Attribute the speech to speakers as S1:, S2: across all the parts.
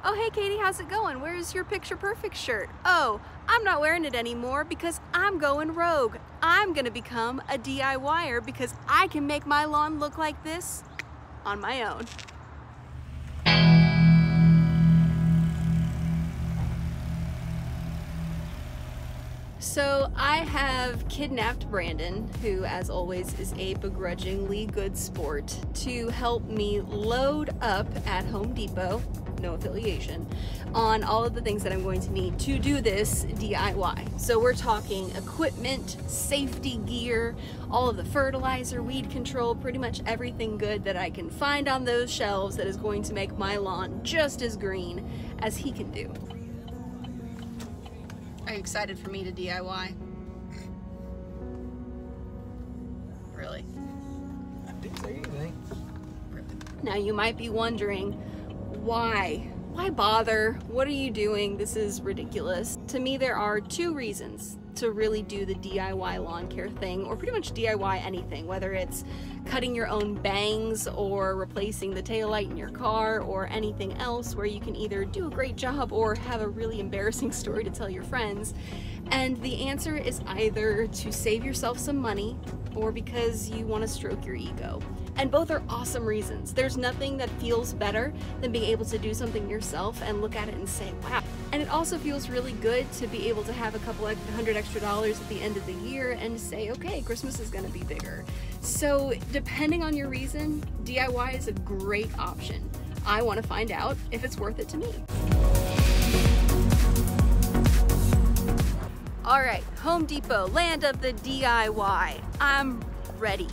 S1: Oh, hey Katie, how's it going? Where's your picture perfect shirt? Oh, I'm not wearing it anymore because I'm going rogue. I'm gonna become a DIYer because I can make my lawn look like this on my own. So I have kidnapped Brandon, who as always is a begrudgingly good sport, to help me load up at Home Depot, no affiliation, on all of the things that I'm going to need to do this DIY. So we're talking equipment, safety gear, all of the fertilizer, weed control, pretty much everything good that I can find on those shelves that is going to make my lawn just as green as he can do. Are you excited for me to DIY? Really?
S2: I didn't say anything.
S1: Now you might be wondering, why? Why bother? What are you doing? This is ridiculous. To me, there are two reasons to really do the DIY lawn care thing, or pretty much DIY anything, whether it's cutting your own bangs or replacing the taillight in your car or anything else where you can either do a great job or have a really embarrassing story to tell your friends. And the answer is either to save yourself some money or because you want to stroke your ego. And both are awesome reasons. There's nothing that feels better than being able to do something yourself and look at it and say, wow. And it also feels really good to be able to have a couple $100 extra at the end of the year and say, okay, Christmas is gonna be bigger. So depending on your reason, DIY is a great option. I wanna find out if it's worth it to me. All right, Home Depot, land of the DIY. I'm ready.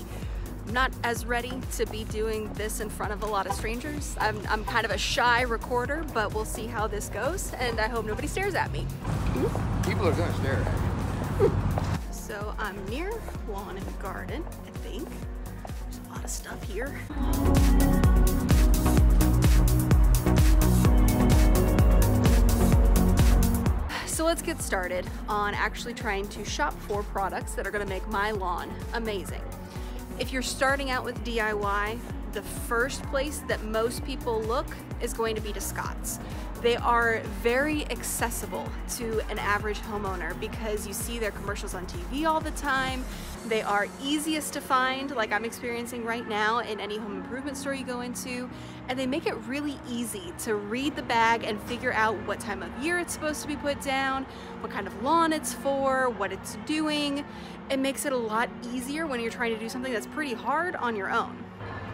S1: I'm not as ready to be doing this in front of a lot of strangers. I'm kind of a shy recorder, but we'll see how this goes, and I hope nobody stares at me.
S2: People are gonna stare at you.
S1: So I'm near lawn and garden, I think. There's a lot of stuff here. So let's get started on actually trying to shop for products that are gonna make my lawn amazing. If you're starting out with DIY, the first place that most people look is going to be to Scott's. They are very accessible to an average homeowner because you see their commercials on TV all the time. They are easiest to find, like I'm experiencing right now in any home improvement store you go into, and they make it really easy to read the bag and figure out what time of year it's supposed to be put down, what kind of lawn it's for, what it's doing. It makes it a lot easier when you're trying to do something that's pretty hard on your own.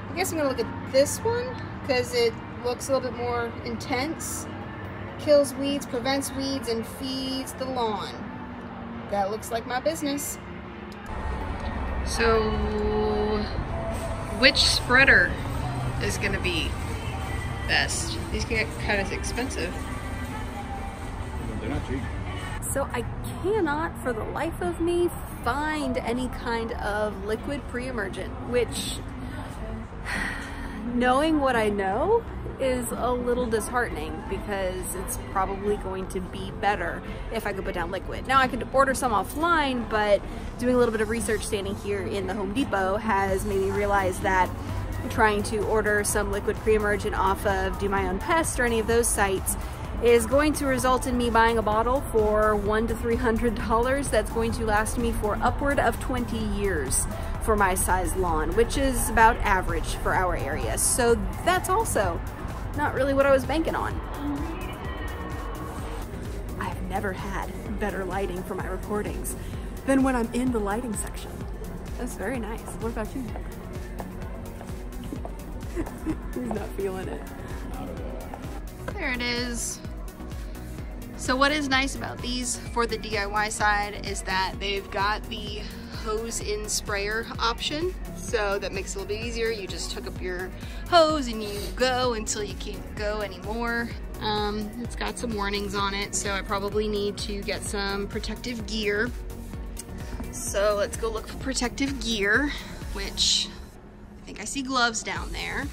S1: I guess I'm gonna look at this one because it looks a little bit more intense. Kills weeds, prevents weeds, and feeds the lawn. That looks like my business. So, which spreader is gonna be best? These can get kind of expensive.
S2: They're not cheap.
S1: So I cannot, for the life of me, find any kind of liquid pre-emergent, which, knowing what I know, is a little disheartening because it's probably going to be better if I could put down liquid. Now I could order some offline, but doing a little bit of research standing here in the Home Depot has made me realize that trying to order some liquid pre-emergent off of Do My Own Pest or any of those sites is going to result in me buying a bottle for $100 to $300 that's going to last me for upward of 20 years for my size lawn, which is about average for our area. So that's also not really what I was banking on. I've never had better lighting for my recordings than when I'm in the lighting section. That's very nice. What about you? He's not feeling it. There it is. So what is nice about these for the DIY side is that they've got the hose-in sprayer option, so that makes it a little bit easier. You just hook up your hose and you go until you can't go anymore. It's got some warnings on it, so I probably need to get some protective gear. So let's go look for protective gear, which I think I see gloves down there.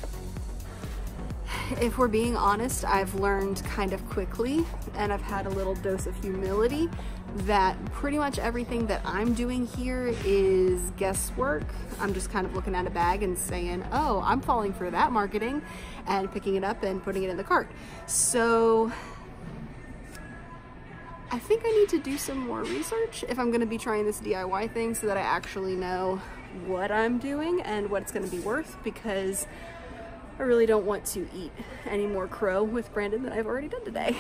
S1: if we're being honest, I've learned kind of quickly, and I've had a little dose of humility, that pretty much everything that I'm doing here is guesswork. I'm just kind of looking at a bag and saying, oh, I'm falling for that marketing, and picking it up and putting it in the cart. So I think I need to do some more research if I'm going to be trying this DIY thing, so that I actually know what I'm doing and what it's going to be worth, because I really don't want to eat any more crow with Brandon than I've already done today.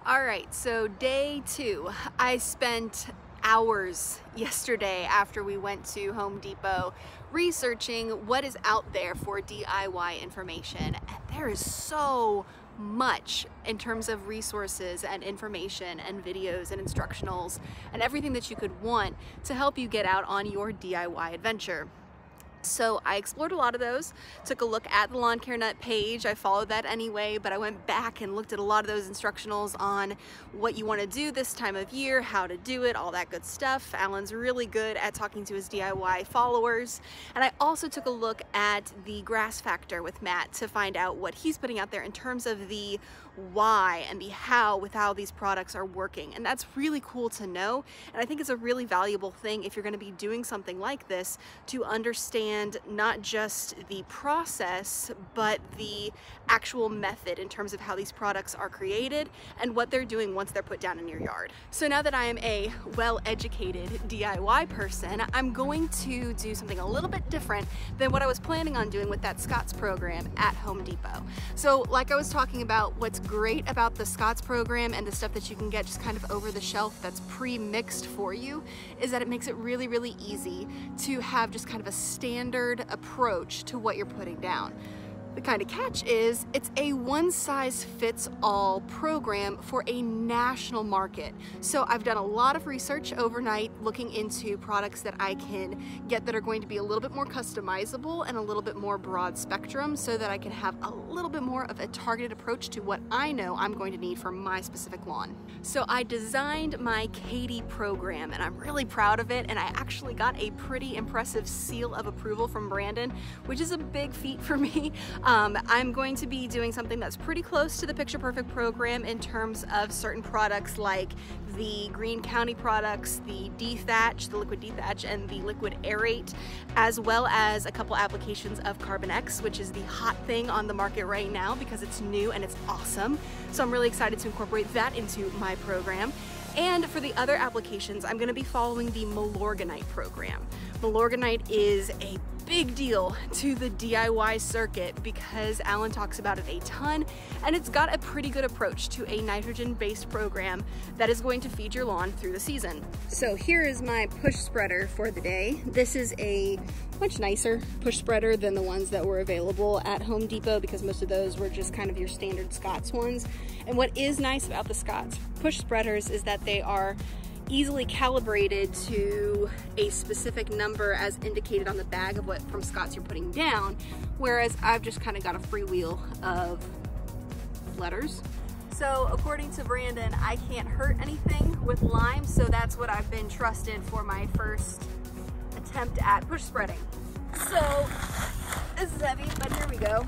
S1: All right, so day 2. I spent hours yesterday after we went to Home Depot researching what is out there for DIY information, and there is so much in terms of resources and information and videos and instructionals and everything that you could want to help you get out on your DIY adventure. So I explored a lot of those, took a look at the Lawn Care Nut page. I followed that anyway, but I went back and looked at a lot of those instructionals on what you want to do this time of year, how to do it, all that good stuff. Alan's really good at talking to his DIY followers. And I also took a look at the grass factor with Matt to find out what he's putting out there in terms of the why and the how with how these products are working. And that's really cool to know. And I think it's a really valuable thing if you're going to be doing something like this, to understand not just the process, but the actual method in terms of how these products are created and what they're doing once they're put down in your yard. So now that I am a well-educated DIY person, I'm going to do something a little bit different than what I was planning on doing with that Scott's program at Home Depot. So like I was talking about, what's great about the Scott's program and the stuff that you can get just kind of over the shelf that's pre-mixed for you is that it makes it really, really easy to have just kind of a standard approach to what you're putting down. The kind of catch is it's a one-size-fits-all program for a national market. So I've done a lot of research overnight looking into products that I can get that are going to be a little bit more customizable and a little bit more broad spectrum, so that I can have a little bit more of a targeted approach to what I know I'm going to need for my specific lawn. So I designed my Katie program, and I'm really proud of it, and I actually got a pretty impressive seal of approval from Brandon, which is a big feat for me. I'm going to be doing something that's pretty close to the Picture Perfect program in terms of certain products like the Green County products, the dethatch, the liquid dethatch, and the liquid aerate, as well as a couple applications of Carbon X, which is the hot thing on the market right now because it's new and it's awesome. So I'm really excited to incorporate that into my program. And for the other applications, I'm going to be following the Milorganite program. Milorganite is a big deal to the DIY circuit because Alan talks about it a ton, and it's got a pretty good approach to a nitrogen-based program that is going to feed your lawn through the season. So here is my push spreader for the day. This is a much nicer push spreader than the ones that were available at Home Depot, because most of those were just kind of your standard Scott's ones. And what is nice about the Scott's push spreaders is that they are easily calibrated to a specific number as indicated on the bag of what from Scott's you're putting down, whereas I've just kind of got a freewheel of letters. So according to Brandon, I can't hurt anything with lime, so that's what I've been trusted for my first attempt at push spreading. So this is heavy, but here we go.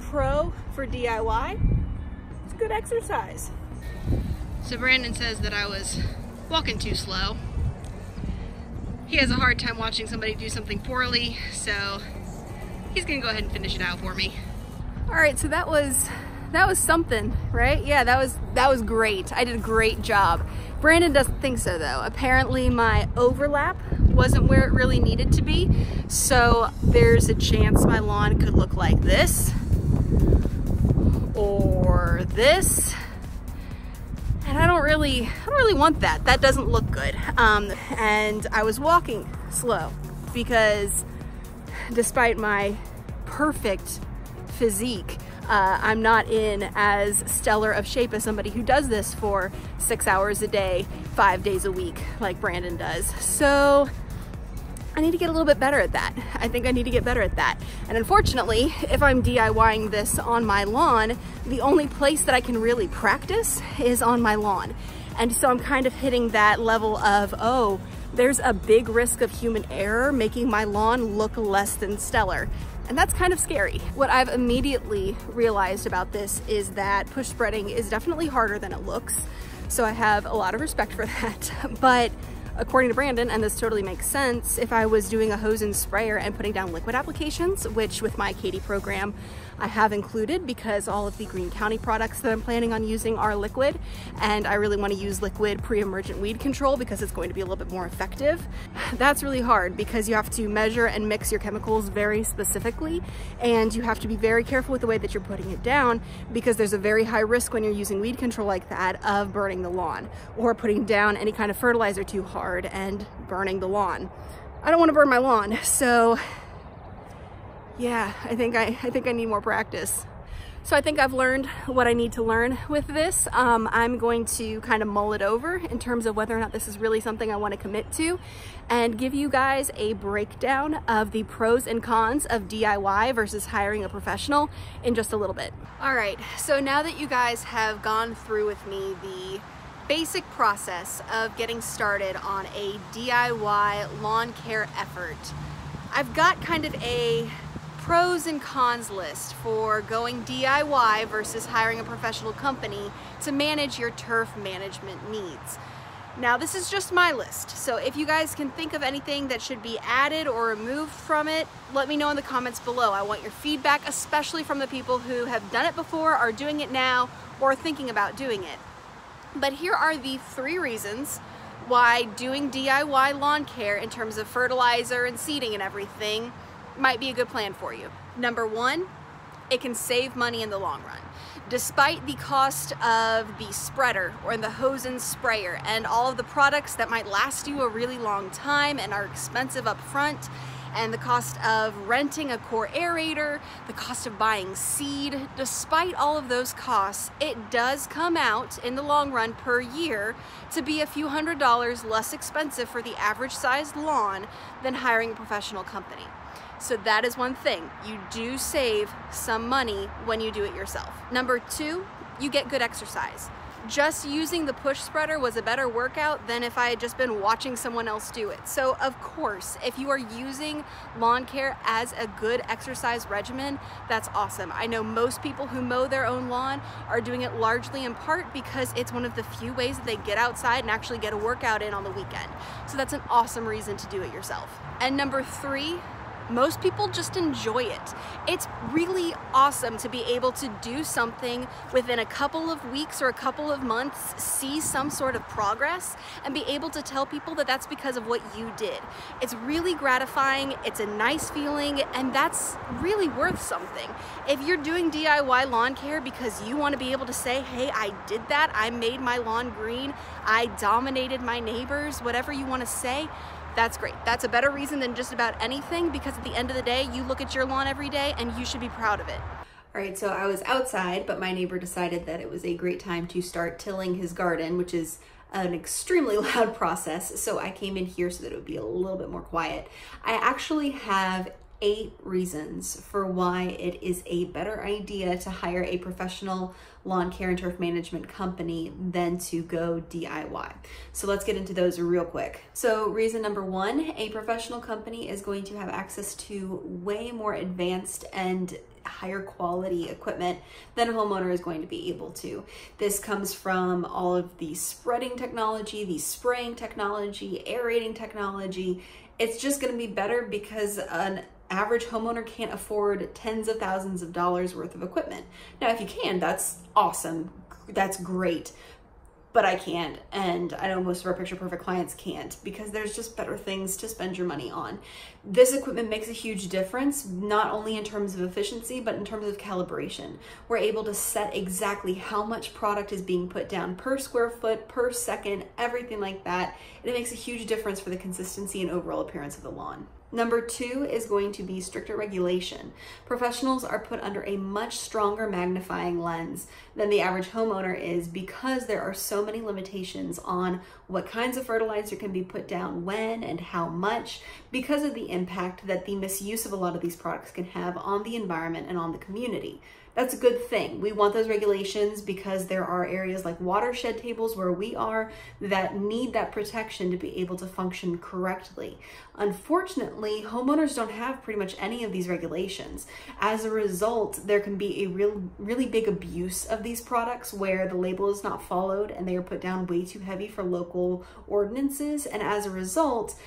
S1: Pro for DIY, it's good exercise. So Brandon says that I was walking too slow. He has a hard time watching somebody do something poorly, so he's gonna go ahead and finish it out for me. All right, so that was something, right? Yeah, that was great. I did a great job. Brandon doesn't think so though. Apparently my overlap wasn't where it really needed to be, so there's a chance my lawn could look like this, or for this. And I don't really want that. That doesn't look good. And I was walking slow because despite my perfect physique, I'm not in as stellar of shape as somebody who does this for 6 hours a day, 5 days a week, like Brandon does. So I need to get a little bit better at that. I think I need to get better at that. And unfortunately, if I'm DIYing this on my lawn, the only place that I can really practice is on my lawn. And so I'm kind of hitting that level of, oh, there's a big risk of human error making my lawn look less than stellar. And that's kind of scary. What I've immediately realized about this is that push spreading is definitely harder than it looks. So I have a lot of respect for that. But according to Brandon, and this totally makes sense, if I was doing a hose and sprayer and putting down liquid applications, which with my Katie program I have included because all of the Greene County products that I'm planning on using are liquid, and I really want to use liquid pre-emergent weed control because it's going to be a little bit more effective. That's really hard because you have to measure and mix your chemicals very specifically, and you have to be very careful with the way that you're putting it down because there's a very high risk when you're using weed control like that of burning the lawn or putting down any kind of fertilizer too hard and burning the lawn. I don't want to burn my lawn, so yeah, I think I need more practice. So I think I've learned what I need to learn with this. I'm going to kind of mull it over in terms of whether or not this is really something I want to commit to and give you guys a breakdown of the pros and cons of DIY versus hiring a professional in just a little bit. All right, so now that you guys have gone through with me the basic process of getting started on a DIY lawn care effort, I've got kind of a pros and cons list for going DIY versus hiring a professional company to manage your turf management needs. Now, this is just my list, so if you guys can think of anything that should be added or removed from it, let me know in the comments below. I want your feedback, especially from the people who have done it before, are doing it now, or thinking about doing it. But here are the 3 reasons why doing DIY lawn care in terms of fertilizer and seeding and everything might be a good plan for you. Number 1, it can save money in the long run. Despite the cost of the spreader or the hose and sprayer and all of the products that might last you a really long time and are expensive up front, and the cost of renting a core aerator, the cost of buying seed, despite all of those costs, it does come out in the long run per year to be a few $100s less expensive for the average sized lawn than hiring a professional company. So that is one thing. You do save some money when you do it yourself. Number 2, you get good exercise. Just using the push spreader was a better workout than if I had just been watching someone else do it. So of course, if you are using lawn care as a good exercise regimen, that's awesome. I know most people who mow their own lawn are doing it largely in part because it's one of the few ways that they get outside and actually get a workout in on the weekend. So that's an awesome reason to do it yourself. And number 3, most people just enjoy it. It's really awesome to be able to do something within a couple of weeks or a couple of months, see some sort of progress, and be able to tell people that that's because of what you did. It's really gratifying, it's a nice feeling, and that's really worth something. If you're doing DIY lawn care because you want to be able to say, hey, I did that, I made my lawn green, I dominated my neighbors, whatever you want to say, that's great. That's a better reason than just about anything, because at the end of the day, you look at your lawn every day and you should be proud of it. All right, so I was outside, but my neighbor decided that it was a great time to start tilling his garden, which is an extremely loud process. So I came in here so that it would be a little bit more quiet. I actually have 8 reasons for why it is a better idea to hire a professional lawn care and turf management company than to go DIY. So let's get into those real quick. So reason number 1, a professional company is going to have access to way more advanced and higher quality equipment than a homeowner is going to be able to. This comes from all of the spreading technology, the spraying technology, aerating technology. It's just going to be better because an average homeowner can't afford tens of thousands of dollars worth of equipment. Now, if you can, that's awesome. That's great. but I can't, and I know most of our picture perfect clients can't, because there's just better things to spend your money on. This equipment makes a huge difference, not only in terms of efficiency, but in terms of calibration. We're able to set exactly how much product is being put down per square foot, per second, everything like that. And it makes a huge difference for the consistency and overall appearance of the lawn. Number 2 is going to be stricter regulation. Professionals are put under a much stronger magnifying lens than the average homeowner is, because there are so many limitations on what kinds of fertilizer can be put down when and how much, because of the impact that the misuse of a lot of these products can have on the environment and on the community. That's a good thing. We want those regulations because there are areas like watershed tables where we are that need that protection to be able to function correctly. Unfortunately, homeowners don't have pretty much any of these regulations. As a result, there can be a really big abuse of these products where the label is not followed and they are put down way too heavy for local ordinances. And as a result,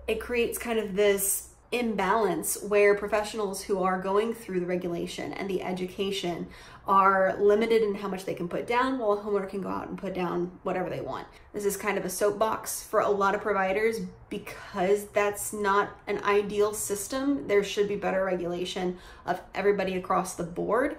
S1: it creates kind of this imbalance where professionals who are going through the regulation and the education are limited in how much they can put down, while a homeowner can go out and put down whatever they want. This is kind of a soapbox for a lot of providers, because that's not an ideal system. There should be better regulation of everybody across the board.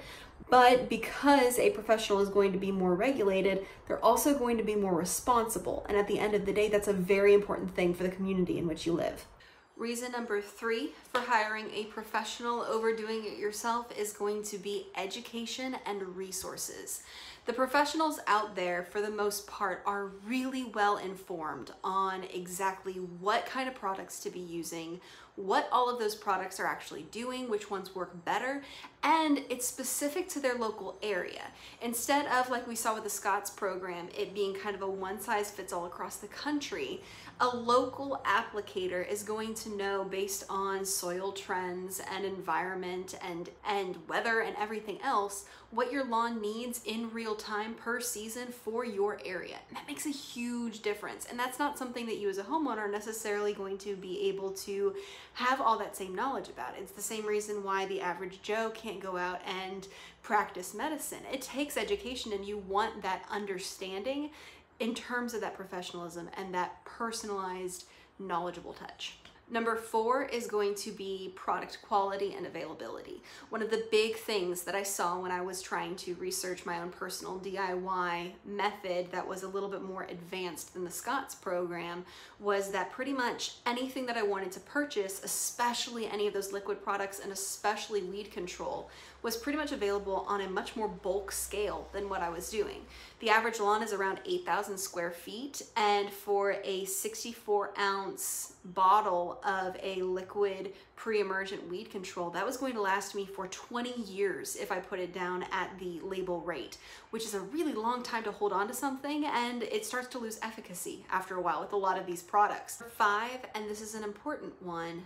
S1: But because a professional is going to be more regulated, they're also going to be more responsible. And at the end of the day, that's a very important thing for the community in which you live. Reason number 3 for hiring a professional over doing it yourself is going to be education and resources. The professionals out there, for the most part, are really well informed on exactly what kind of products to be using, what all of those products are actually doing, which ones work better, and it's specific to their local area. Instead of, like we saw with the Scott's program, it being kind of a one-size-fits-all across the country, a local applicator is going to know, based on soil trends and environment and weather and everything else, what your lawn needs in real time per season for your area. And that makes a huge difference. And that's not something that you as a homeowner are necessarily going to be able to have all that same knowledge about. It's the same reason why the average Joe can't go out and practice medicine. It takes education, and you want that understanding in terms of that professionalism and that personalized, knowledgeable touch. Number 4 is going to be product quality and availability. One of the big things that I saw when I was trying to research my own personal DIY method that was a little bit more advanced than the Scott's program was that pretty much anything that I wanted to purchase, especially any of those liquid products and especially weed control, was pretty much available on a much more bulk scale than what I was doing. The average lawn is around 8,000 square feet, and for a 64-ounce bottle of a liquid pre-emergent weed control, that was going to last me for 20 years if I put it down at the label rate, which is a really long time to hold on to something, and it starts to lose efficacy after a while with a lot of these products. 5, and this is an important one,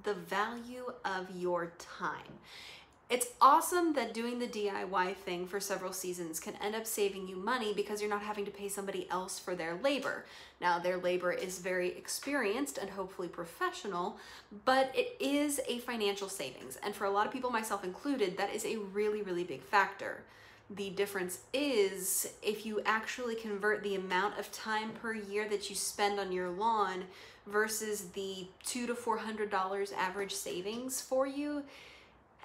S1: the value of your time. It's awesome that doing the DIY thing for several seasons can end up saving you money because you're not having to pay somebody else for their labor. Now, their labor is very experienced and hopefully professional, but it is a financial savings. And for a lot of people, myself included, that is a really, really big factor. The difference is if you actually convert the amount of time per year that you spend on your lawn versus the $200 to $400 average savings for you,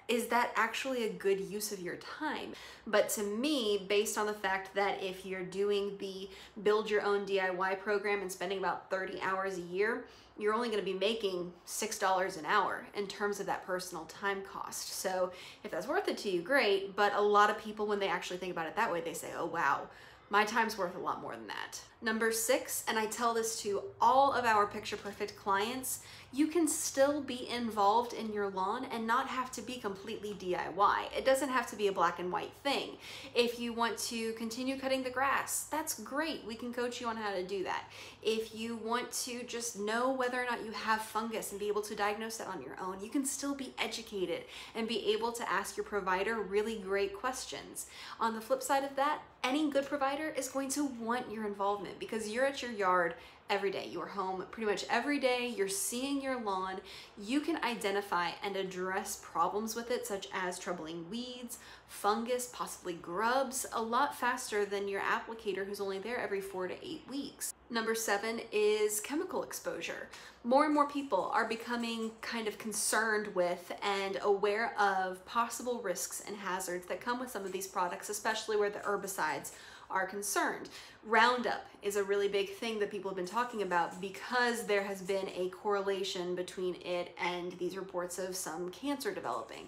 S1: is that actually a good use of your time? But to me, based on the fact that if you're doing the build your own DIY program and spending about 30 hours a year, you're only going to be making $6 an hour in terms of that personal time cost. So if that's worth it to you, great. But a lot of people, when they actually think about it that way, they say, oh wow, my time's worth a lot more than that. Number 6, and I tell this to all of our Picture Perfect clients, you can still be involved in your lawn and not have to be completely DIY. It doesn't have to be a black and white thing. If you want to continue cutting the grass, that's great. We can coach you on how to do that. If you want to just know whether or not you have fungus and be able to diagnose that on your own, you can still be educated and be able to ask your provider really great questions. On the flip side of that, any good provider is going to want your involvement because you're at your yard every day. You are home pretty much every day. You're seeing your lawn. You can identify and address problems with it, such as troubling weeds, fungus, possibly grubs, a lot faster than your applicator who's only there every 4 to 8 weeks. Number 7 is chemical exposure. More and more people are becoming kind of concerned with and aware of possible risks and hazards that come with some of these products, especially where the herbicides are concerned. Roundup is a really big thing that people have been talking about because there has been a correlation between it and these reports of some cancer developing.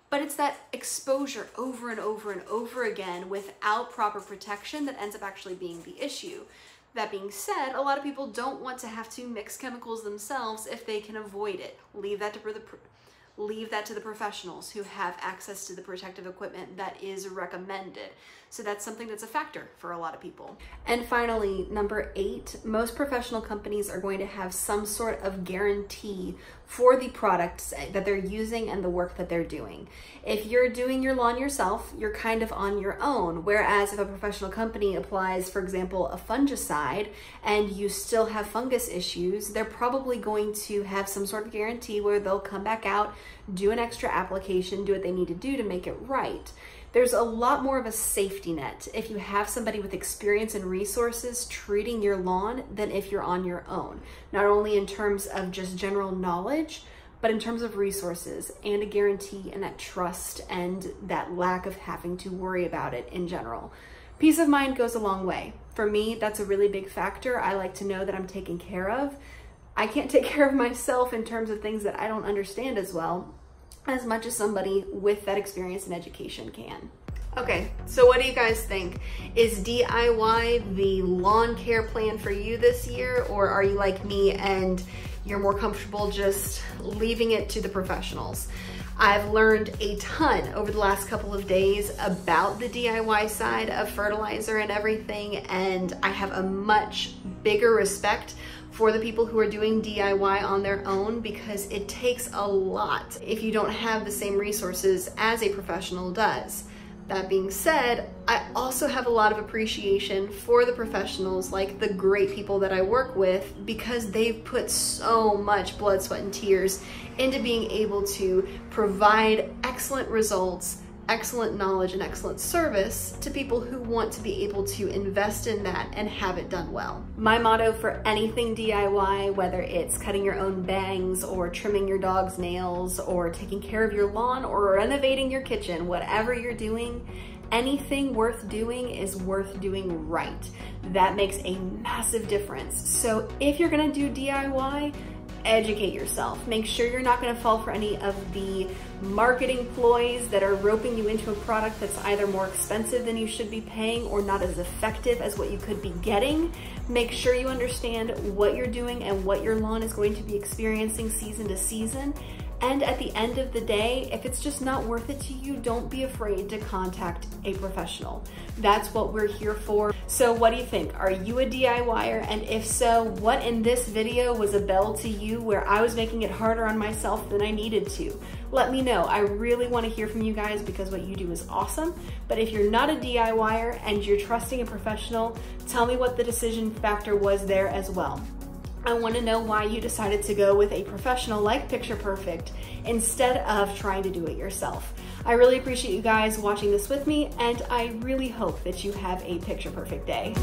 S1: But it's that exposure over and over and over again without proper protection that ends up actually being the issue. That being said, a lot of people don't want to have to mix chemicals themselves if they can avoid it. Leave that to the professionals who have access to the protective equipment that is recommended. So that's something that's a factor for a lot of people. And finally, number 8, most professional companies are going to have some sort of guarantee for the products that they're using and the work that they're doing. If you're doing your lawn yourself, you're kind of on your own. Whereas if a professional company applies, for example, a fungicide and you still have fungus issues, they're probably going to have some sort of guarantee where they'll come back out, do an extra application, do what they need to do to make it right. There's a lot more of a safety net if you have somebody with experience and resources treating your lawn than if you're on your own. Not only in terms of just general knowledge, but in terms of resources and a guarantee and that trust and that lack of having to worry about it in general. Peace of mind goes a long way. For me, that's a really big factor. I like to know that I'm taken care of. I can't take care of myself in terms of things that I don't understand as well as much as somebody with that experience and education can. Okay, so what do you guys think? Is DIY the lawn care plan for you this year, or are you like me and you're more comfortable just leaving it to the professionals? I've learned a ton over the last couple of days about the DIY side of fertilizer and everything, and I have a much bigger respect for the people who are doing DIY on their own because it takes a lot if you don't have the same resources as a professional does. That being said, I also have a lot of appreciation for the professionals, like the great people that I work with, because they've put so much blood, sweat, and tears into being able to provide excellent results, excellent knowledge, and excellent service to people who want to be able to invest in that and have it done well. My motto for anything DIY, whether it's cutting your own bangs or trimming your dog's nails or taking care of your lawn or renovating your kitchen, whatever you're doing, anything worth doing is worth doing right. That makes a massive difference. So if you're gonna do DIY, educate yourself. Make sure you're not going to fall for any of the marketing ploys that are roping you into a product that's either more expensive than you should be paying or not as effective as what you could be getting. Make sure you understand what you're doing and what your lawn is going to be experiencing season to season. And at the end of the day, if it's just not worth it to you, don't be afraid to contact a professional. That's what we're here for. So what do you think? Are you a DIYer? And if so, what in this video was a bell to you where I was making it harder on myself than I needed to? Let me know. I really want to hear from you guys because what you do is awesome. But if you're not a DIYer and you're trusting a professional, tell me what the decision factor was there as well. I want to know why you decided to go with a professional like Picture Perfect instead of trying to do it yourself. I really appreciate you guys watching this with me, and I really hope that you have a Picture Perfect day.